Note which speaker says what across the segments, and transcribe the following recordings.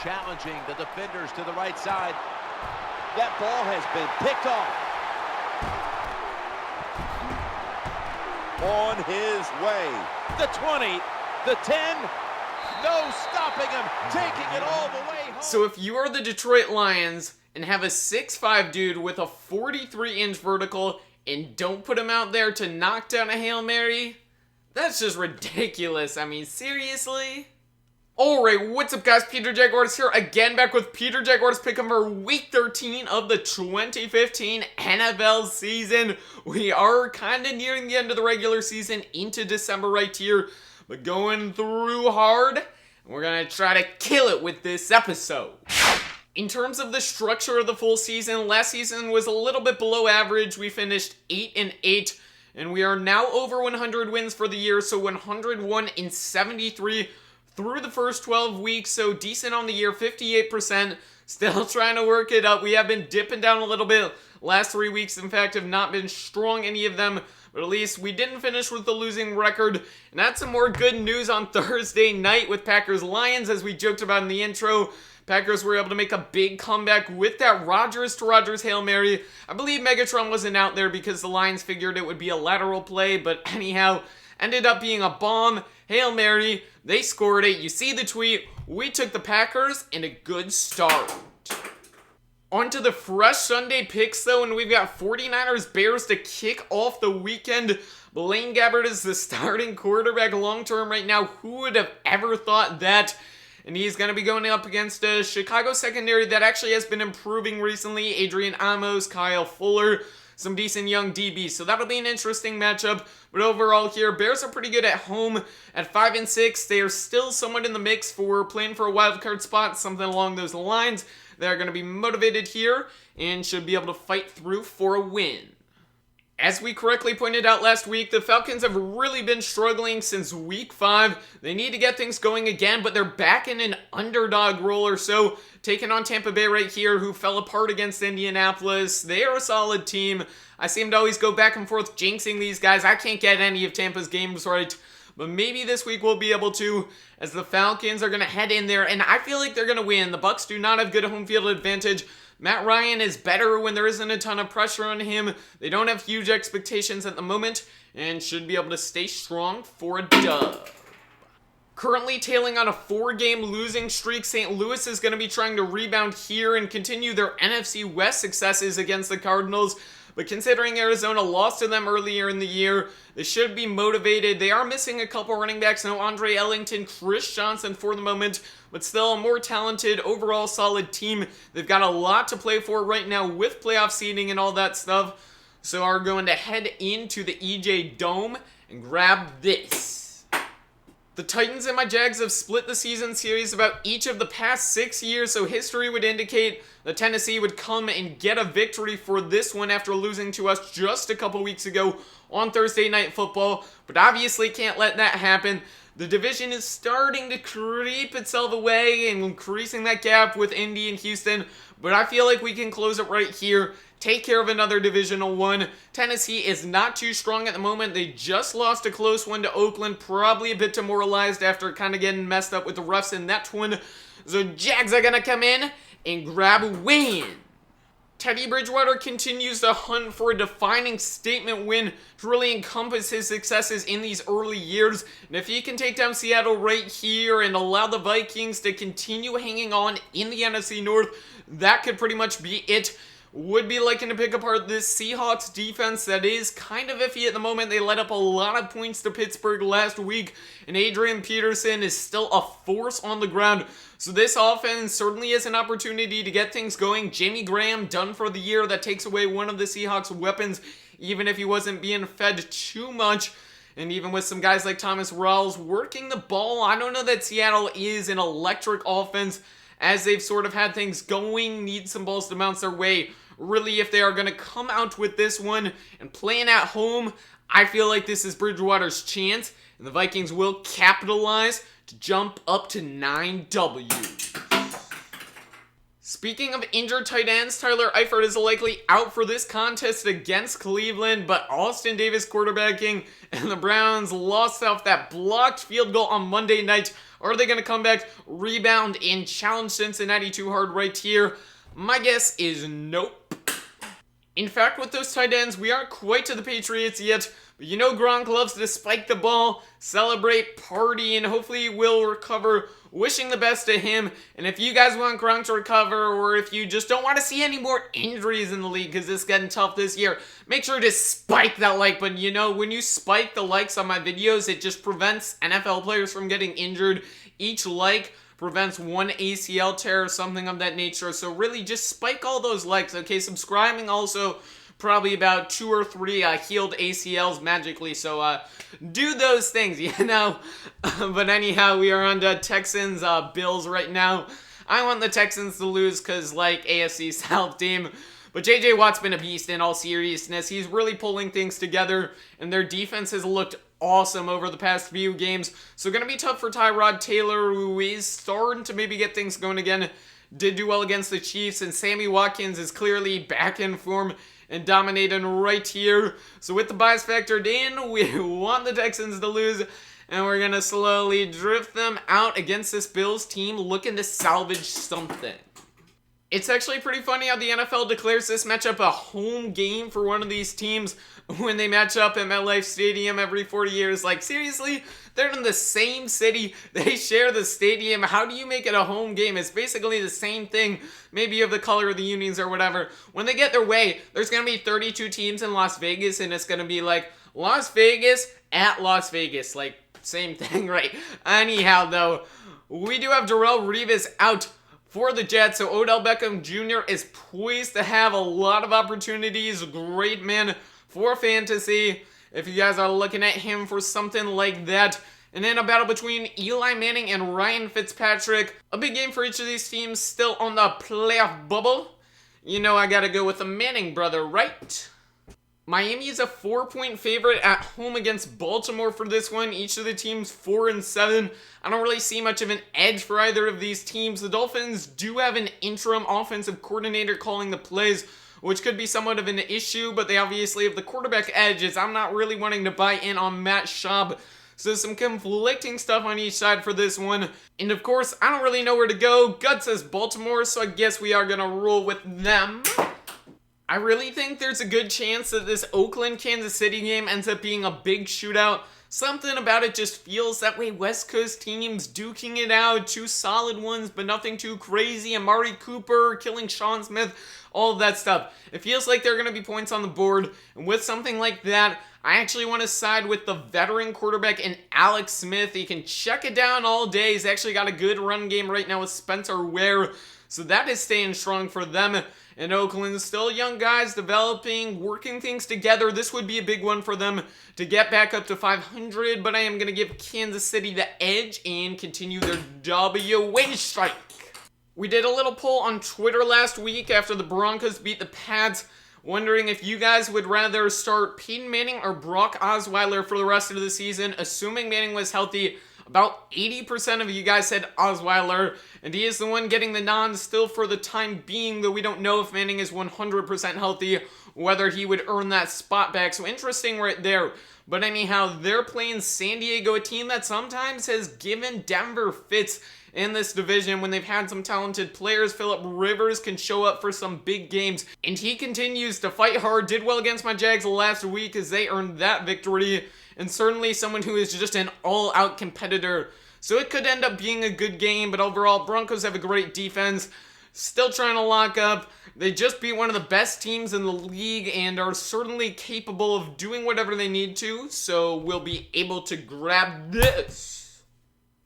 Speaker 1: challenging the defenders to the right side. That ball has been picked off. On his way. The 20, the 10, no stopping him, taking it all the way home.
Speaker 2: So if you are the Detroit Lions and have a 6'5" dude with a 43-inch vertical and don't put him out there to knock down a Hail Mary, that's just ridiculous. I mean, seriously? Alright, what's up guys, PeterJaguars here again, back with PeterJaguars pick 'em for week 13 of the 2015 NFL season. We are kind of nearing the end of the regular season into December right here, but going through hard, and we're going to try to kill it with this episode. In terms of the structure of the full season, last season was a little bit below average. We finished 8-8, and we are now over 100 wins for the year, so 101 in 73 through the first 12 weeks, so decent on the year, 58%. Still trying to work it up. We have been dipping down a little bit. Last 3 weeks, in fact, have not been strong, any of them, but at least we didn't finish with the losing record. And that's some more good news on Thursday night with Packers-Lions, as we joked about in the intro. Packers were able to make a big comeback with that Rodgers to Rodgers Hail Mary. I believe Megatron wasn't out there because the Lions figured it would be a lateral play, but anyhow, ended up being a bomb Hail Mary. They scored it. You see the tweet. We took the Packers and a good start. On to the fresh Sunday picks though, and we've got 49ers Bears to kick off the weekend. Blaine Gabbert is the starting quarterback long term right now. Who would have ever thought that? And he's going to be going up against a Chicago secondary that actually has been improving recently. Adrian Amos, Kyle Fuller, some decent young DBs. So that'll be an interesting matchup. But overall here, Bears are pretty good at home at 5-6. They are still somewhat in the mix for playing for a wild card spot, something along those lines. They're going to be motivated here and should be able to fight through for a win. As we correctly pointed out last week, the Falcons have really been struggling since week 5. They need to get things going again, but they're back in an underdog role or so, taking on Tampa Bay right here, who fell apart against Indianapolis. They are a solid team. I seem to always go back and forth jinxing these guys. I can't get any of Tampa's games right, but maybe this week we'll be able to, as the Falcons are going to head in there, and I feel like they're going to win. The Bucs do not have good home field advantage. Matt Ryan is better when there isn't a ton of pressure on him. They don't have huge expectations at the moment and should be able to stay strong for a dub. Currently tailing on a 4-game losing streak, St. Louis is going to be trying to rebound here and continue their NFC West successes against the Cardinals. But considering Arizona lost to them earlier in the year, they should be motivated. They are missing a couple running backs. No Andre Ellington, Chris Johnson for the moment, but still a more talented, overall solid team. They've got a lot to play for right now with playoff seeding and all that stuff. So are going to head into the EJ Dome and grab this. The Titans and my Jags have split the season series about each of the past 6 years, so history would indicate that Tennessee would come and get a victory for this one after losing to us just a couple weeks ago on Thursday Night Football, but obviously can't let that happen. The division is starting to creep itself away and increasing that gap with Indy and Houston, but I feel like we can close it right here. Take care of another divisional one. Tennessee is not too strong at the moment. They just lost a close one to Oakland. Probably a bit demoralized after kind of getting messed up with the refs in that one. So Jags are going to come in and grab a win. Teddy Bridgewater continues to hunt for a defining statement win to really encompass his successes in these early years. And if he can take down Seattle right here and allow the Vikings to continue hanging on in the NFC North, that could pretty much be it. Would be liking to pick apart this Seahawks defense that is kind of iffy at the moment. They let up a lot of points to Pittsburgh last week, and Adrian Peterson is still a force on the ground. So this offense certainly is an opportunity to get things going. Jimmy Graham done for the year. That takes away one of the Seahawks' weapons, even if he wasn't being fed too much. And even with some guys like Thomas Rawls working the ball, I don't know that Seattle is an electric offense as they've sort of had things going, need some balls to bounce their way. Really, if they are going to come out with this one and playing at home, I feel like this is Bridgewater's chance, and the Vikings will capitalize to jump up to 9 W's. Speaking of injured tight ends, Tyler Eifert is likely out for this contest against Cleveland, but Austin Davis quarterbacking, and the Browns lost off that blocked field goal on Monday night. Are they going to come back, rebound, and challenge Cincinnati too hard right here? My guess is nope. In fact, with those tight ends, we aren't quite to the Patriots yet, but you know Gronk loves to spike the ball, celebrate, party, and hopefully will recover. Wishing the best to him, and if you guys want Gronk to recover, or if you just don't want to see any more injuries in the league because it's getting tough this year, make sure to spike that like button. You know, when you spike the likes on my videos, it just prevents NFL players from getting injured. Each like prevents one ACL tear or something of that nature, so really just spike all those likes, okay? Subscribing also probably about 2 or 3 healed ACLs magically, so do those things, you know? But anyhow, we are on to Texans, Bills right now. I want the Texans to lose because, like, AFC South team. But J.J. Watt's been a beast in all seriousness. He's really pulling things together, and their defense has looked awesome over the past few games. So going to be tough for Tyrod Taylor, who is starting to maybe get things going again. Did do well against the Chiefs, and Sammy Watkins is clearly back in form and dominating right here. So with the bias factored in, we want the Texans to lose, and we're going to slowly drift them out against this Bills team looking to salvage something. It's actually pretty funny how the NFL declares this matchup a home game for one of these teams when they match up at MetLife Stadium every 40 years. Like, seriously? They're in the same city. They share the stadium. How do you make it a home game? It's basically the same thing. Maybe you have the color of the unions or whatever. When they get their way, there's going to be 32 teams in Las Vegas, and it's going to be like Las Vegas at Las Vegas. Like, same thing, right? Anyhow, though, we do have Darrelle Revis out for the Jets, so Odell Beckham Jr. is poised to have a lot of opportunities. Great man for fantasy, if you guys are looking at him for something like that. And then a battle between Eli Manning and Ryan Fitzpatrick. A big game for each of these teams, still on the playoff bubble. You know I gotta go with the Manning brother, right? Miami is a 4-point favorite at home against Baltimore for this one. Each of the teams 4-7. I don't really see much of an edge for either of these teams. The Dolphins do have an interim offensive coordinator calling the plays, which could be somewhat of an issue, but they obviously have the quarterback edges. I'm not really wanting to buy in on Matt Schaub. So some conflicting stuff on each side for this one. And of course, I don't really know where to go. Gut says Baltimore, so I guess we are going to roll with them. I really think there's a good chance that this Oakland-Kansas City game ends up being a big shootout. Something about it just feels that way. West Coast teams duking it out. 2 solid ones, but nothing too crazy. Amari Cooper killing Sean Smith. All of that stuff. It feels like there are going to be points on the board. And with something like that, I actually want to side with the veteran quarterback in Alex Smith. He can check it down all day. He's actually got a good run game right now with Spencer Ware. So that is staying strong for them. And Oakland, still young guys developing, working things together. This would be a big one for them to get back up to 500. But I am going to give Kansas City the edge and continue their W win strike. We did a little poll on Twitter last week after the Broncos beat the Pats, wondering if you guys would rather start Peyton Manning or Brock Osweiler for the rest of the season, assuming Manning was healthy. About 80% of you guys said Osweiler, and he is the one getting the nod still for the time being, though we don't know if Manning is 100% healthy, whether he would earn that spot back. So interesting right there. But anyhow, they're playing San Diego, a team that sometimes has given Denver fits in this division when they've had some talented players. Phillip Rivers can show up for some big games, and he continues to fight hard. Did well against my Jags last week as they earned that victory, and certainly someone who is just an all-out competitor. So it could end up being a good game, but overall, Broncos have a great defense. Still trying to lock up. They just beat one of the best teams in the league and are certainly capable of doing whatever they need to, so we'll be able to grab this.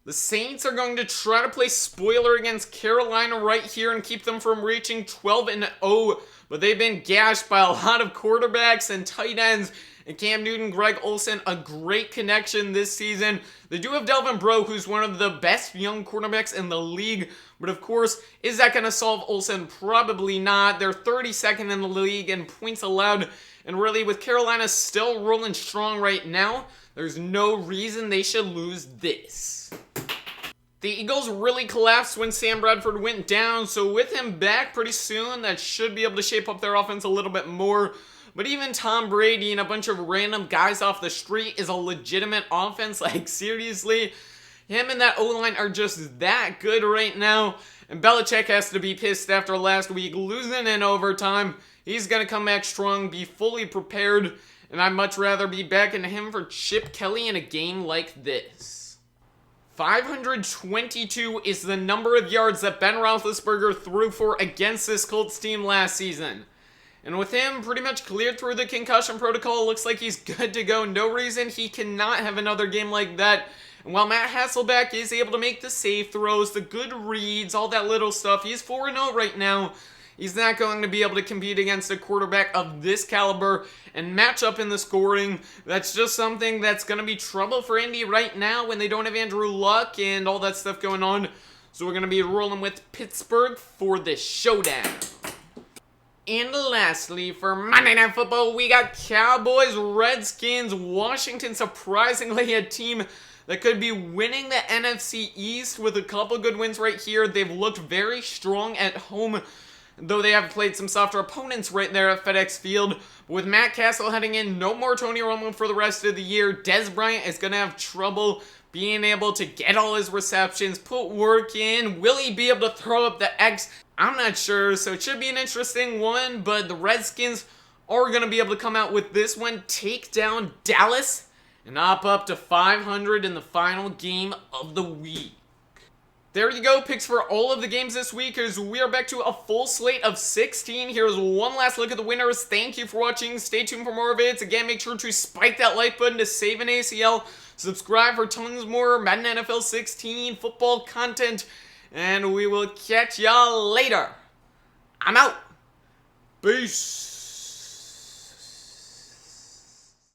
Speaker 2: The Saints are going to try to play spoiler against Carolina right here and keep them from reaching 12-0, but they've been gashed by a lot of quarterbacks and tight ends. And Cam Newton, Greg Olsen, a great connection this season. They do have Delvin Breaux, who's one of the best young quarterbacks in the league. But of course, is that going to solve Olsen? Probably not. They're 32nd in the league in points allowed. And really, with Carolina still rolling strong right now, there's no reason they should lose this. The Eagles really collapsed when Sam Bradford went down, so with him back pretty soon, that should be able to shape up their offense a little bit more. But even Tom Brady and a bunch of random guys off the street is a legitimate offense. Like, seriously, him and that O-line are just that good right now. And Belichick has to be pissed after last week losing in overtime. He's going to come back strong, be fully prepared, and I'd much rather be backing him for Chip Kelly in a game like this. 522 is the number of yards that Ben Roethlisberger threw for against this Colts team last season. And with him pretty much cleared through the concussion protocol, looks like he's good to go. No reason he cannot have another game like that. And while Matt Hasselbeck is able to make the safe throws, the good reads, all that little stuff, he's 4-0 right now. He's not going to be able to compete against a quarterback of this caliber and match up in the scoring. That's just something that's going to be trouble for Indy right now when they don't have Andrew Luck and all that stuff going on. So we're going to be rolling with Pittsburgh for this showdown. And lastly, for Monday Night Football, we got Cowboys, Redskins, Washington, surprisingly a team that could be winning the NFC East with a couple good wins right here. They've looked very strong at home, though they have played some softer opponents right there at FedEx Field. With Matt Castle heading in, no more Tony Romo for the rest of the year. Dez Bryant is going to have trouble being able to get all his receptions, put work in. Will he be able to throw up the X? I'm not sure, so it should be an interesting one, but the Redskins are going to be able to come out with this one, take down Dallas, and up to 500 in the final game of the week. There you go, picks for all of the games this week, as we are back to a full slate of 16. Here's one last look at the winners. Thank you for watching. Stay tuned for more vids. Again, make sure to spike that like button to save an ACL. Subscribe for tons more Madden NFL 16 football content. And we will catch y'all later. I'm out. Peace.